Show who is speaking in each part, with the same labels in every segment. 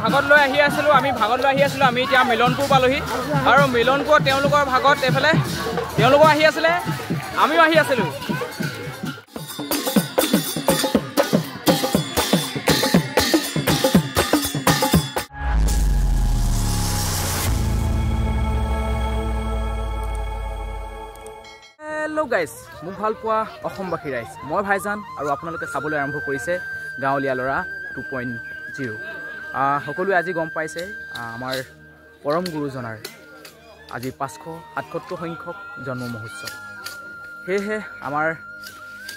Speaker 1: ভাগত লৈ আহি আছিলোঁ আমি এতিয়া মিলনপুৰ পালোহি আৰু মিলনপুৰত তেওঁলোকৰ ভাগত এইফালে তেওঁলোকো আহি আছিলে আমিও আহি আছিলোঁ। হেল্ল' গাইজ, মোক ভাল পোৱা অসমবাসী ৰাইজ, মই ভাইজান আৰু আপোনালোকে চাবলৈ আৰম্ভ কৰিছে গাঁৱলীয়া ল'ৰা 2.0। সকলোৱে আজি গম পাইছে আমাৰ পৰম গুৰুজনাৰ আজি 577 সংখ্যক জন্ম মহোৎসৱ। সেয়েহে আমাৰ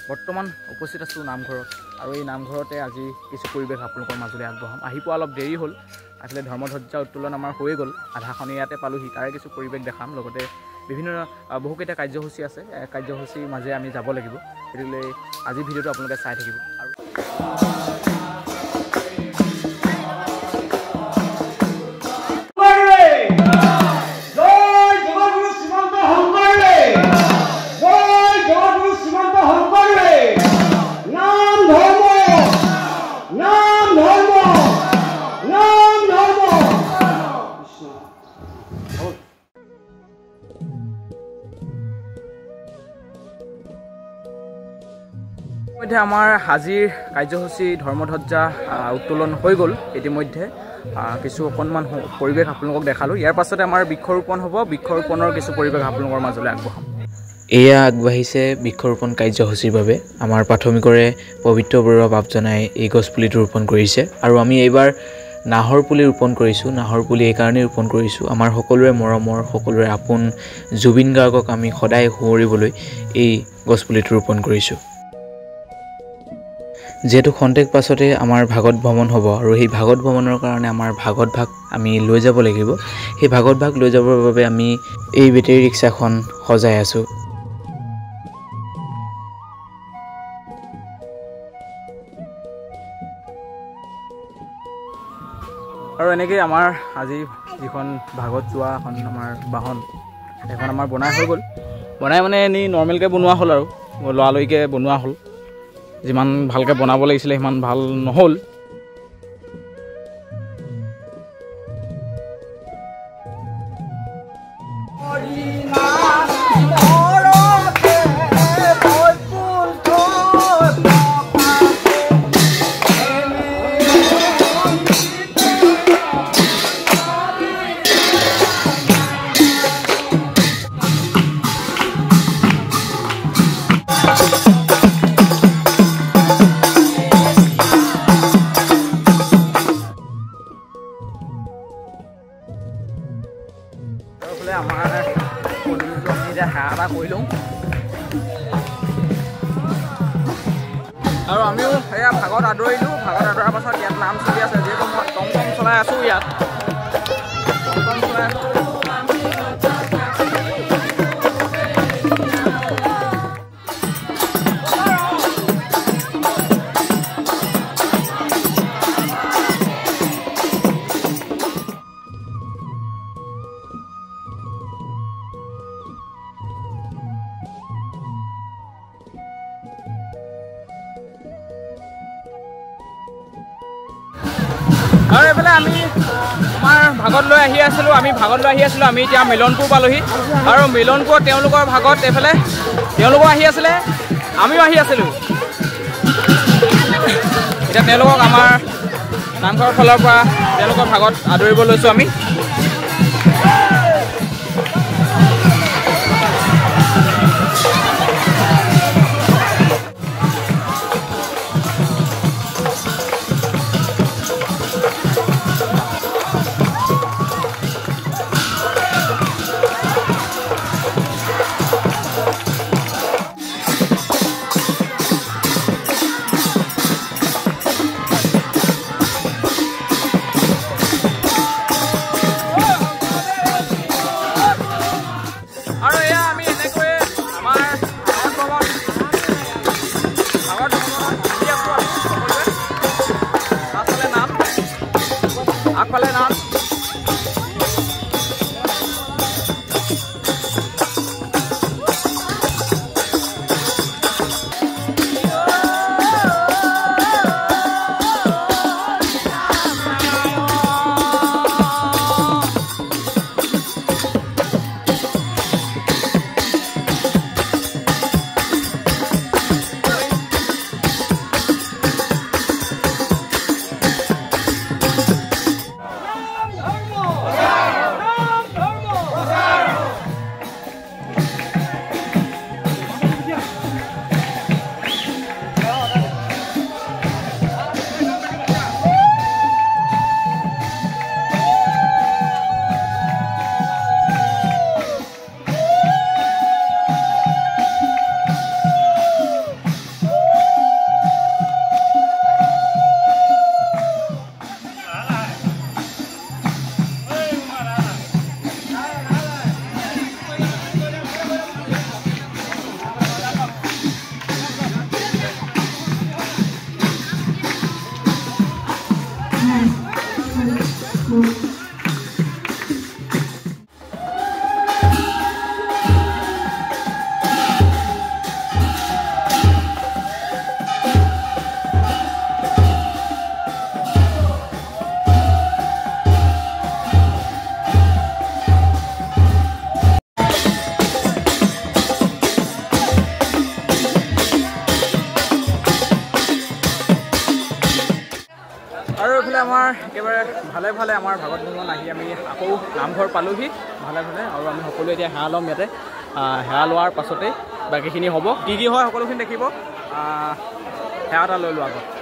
Speaker 1: বৰ্তমান উপস্থিত আছোঁ নামঘৰত আৰু এই নামঘৰতে আজি কিছু পৰিৱেশ আপোনালোকৰ মাজলৈ আগবঢ়াম। আহি পোৱা অলপ দেৰি হ'ল, এইফালে ধৰ্মধ্বজা উত্তোলন আমাৰ হৈয়ে গ'ল, আধাখনি ইয়াতে পালোহি, তাৰে কিছু পৰিৱেশ দেখাম। লগতে বিভিন্ন বহুকেইটা কাৰ্যসূচী আছে, কাৰ্যসূচীৰ মাজে আমি যাব লাগিব, গতিকে আজি ভিডিঅ'টো আপোনালোকে চাই থাকিব। আৰু ইতিমধ্যে আমাৰ আজিৰ কাৰ্যসূচী ধৰ্মধ্বজা উত্তোলন হৈ গ'ল। ইতিমধ্যে কিছু অকণমান পৰিৱেশ আপোনালোকক দেখালোঁ। ইয়াৰ পাছতে আমাৰ বৃক্ষৰোপণ হ'ব, বৃক্ষৰোপণৰ কিছু পৰিৱেশ আপোনালোকৰ মাজলৈ আগবঢ়াম।
Speaker 2: এয়া আগবাঢ়িছে বৃক্ষৰোপণ কাৰ্যসূচীৰ বাবে। আমাৰ প্ৰাথমিকৰে পবিত্ৰ বৰুৱা বাপজনাই এই গছপুলিটো ৰোপণ কৰিছে আৰু আমি এইবাৰ নাহৰ পুলি ৰোপণ কৰিছোঁ। নাহৰ পুলি এইকাৰণেই ৰোপণ কৰিছোঁ, আমাৰ সকলোৰে মৰমৰ, সকলোৰে আপোন জুবিন গাৰ্গক আমি সদায় সোঁৱৰিবলৈ এই গছপুলিটো ৰোপণ কৰিছোঁ। যিহেতু খন্তেক পাছতে আমাৰ ভাগৱত ভ্ৰমণ হ'ব আৰু সেই ভাগৱত ভ্ৰমণৰ কাৰণে আমাৰ ভাগৱত ভাগ আমি লৈ যাব লাগিব। সেই ভাগৱত ভাগ লৈ যাবৰ বাবে আমি এই বেটেৰী ৰিক্সাখন সজাই আছোঁ।
Speaker 1: আৰু এনেকৈ আমাৰ আজি যিখন ভাগত যোৱা এখন আমাৰ বাহন, সেইখন আমাৰ বনাই হৈ গ'ল। বনাই মানে এনেই নৰ্মেলকৈ বনোৱা হ'ল আৰু লৰালৰিকৈ বনোৱা হ'ল। যিমান ভালকৈ বনাব লাগিছিলে সিমান ভাল নহ'ল। আমাৰ আমি এতিয়া সেৱা এটা কৰি লওঁ আৰু আমিও সেয়া ভাগত আদৰিলোঁ। ভাগত আদৰাৰ পাছত ইয়াত নাম চলি আছে, যিহেতু মই টমটম চলাই আছোঁ, ইয়াত টমটম চলাই আছোঁ। আৰু এইফালে আমি আমাৰ ভাগত লৈ আহি আছিলোঁ আমি এতিয়া মিলনপুৰ পালোহি আৰু মিলনপুৰত তেওঁলোকৰ ভাগত এইফালে তেওঁলোকো আহি আছিলে আমিও আহি আছিলোঁ। এতিয়া তেওঁলোকক আমাৰ নামঘৰৰ ফালৰ পৰা তেওঁলোকৰ ভাগত আদৰিব লৈছোঁ আমি। ভালে ভালে আমাৰ ভাগৱত ভ্ৰমণ আহি আমি আকৌ নামঘৰ পালোহি ভালে ভালে আৰু আমি সকলোৱে এতিয়া সেৱা ল'ম ইয়াতে সেৱা লোৱাৰ পাছতেই বাকীখিনি হ'ব কি হয় সকলোখিনি দেখিব সেৱা এটা লৈ লোৱা আগত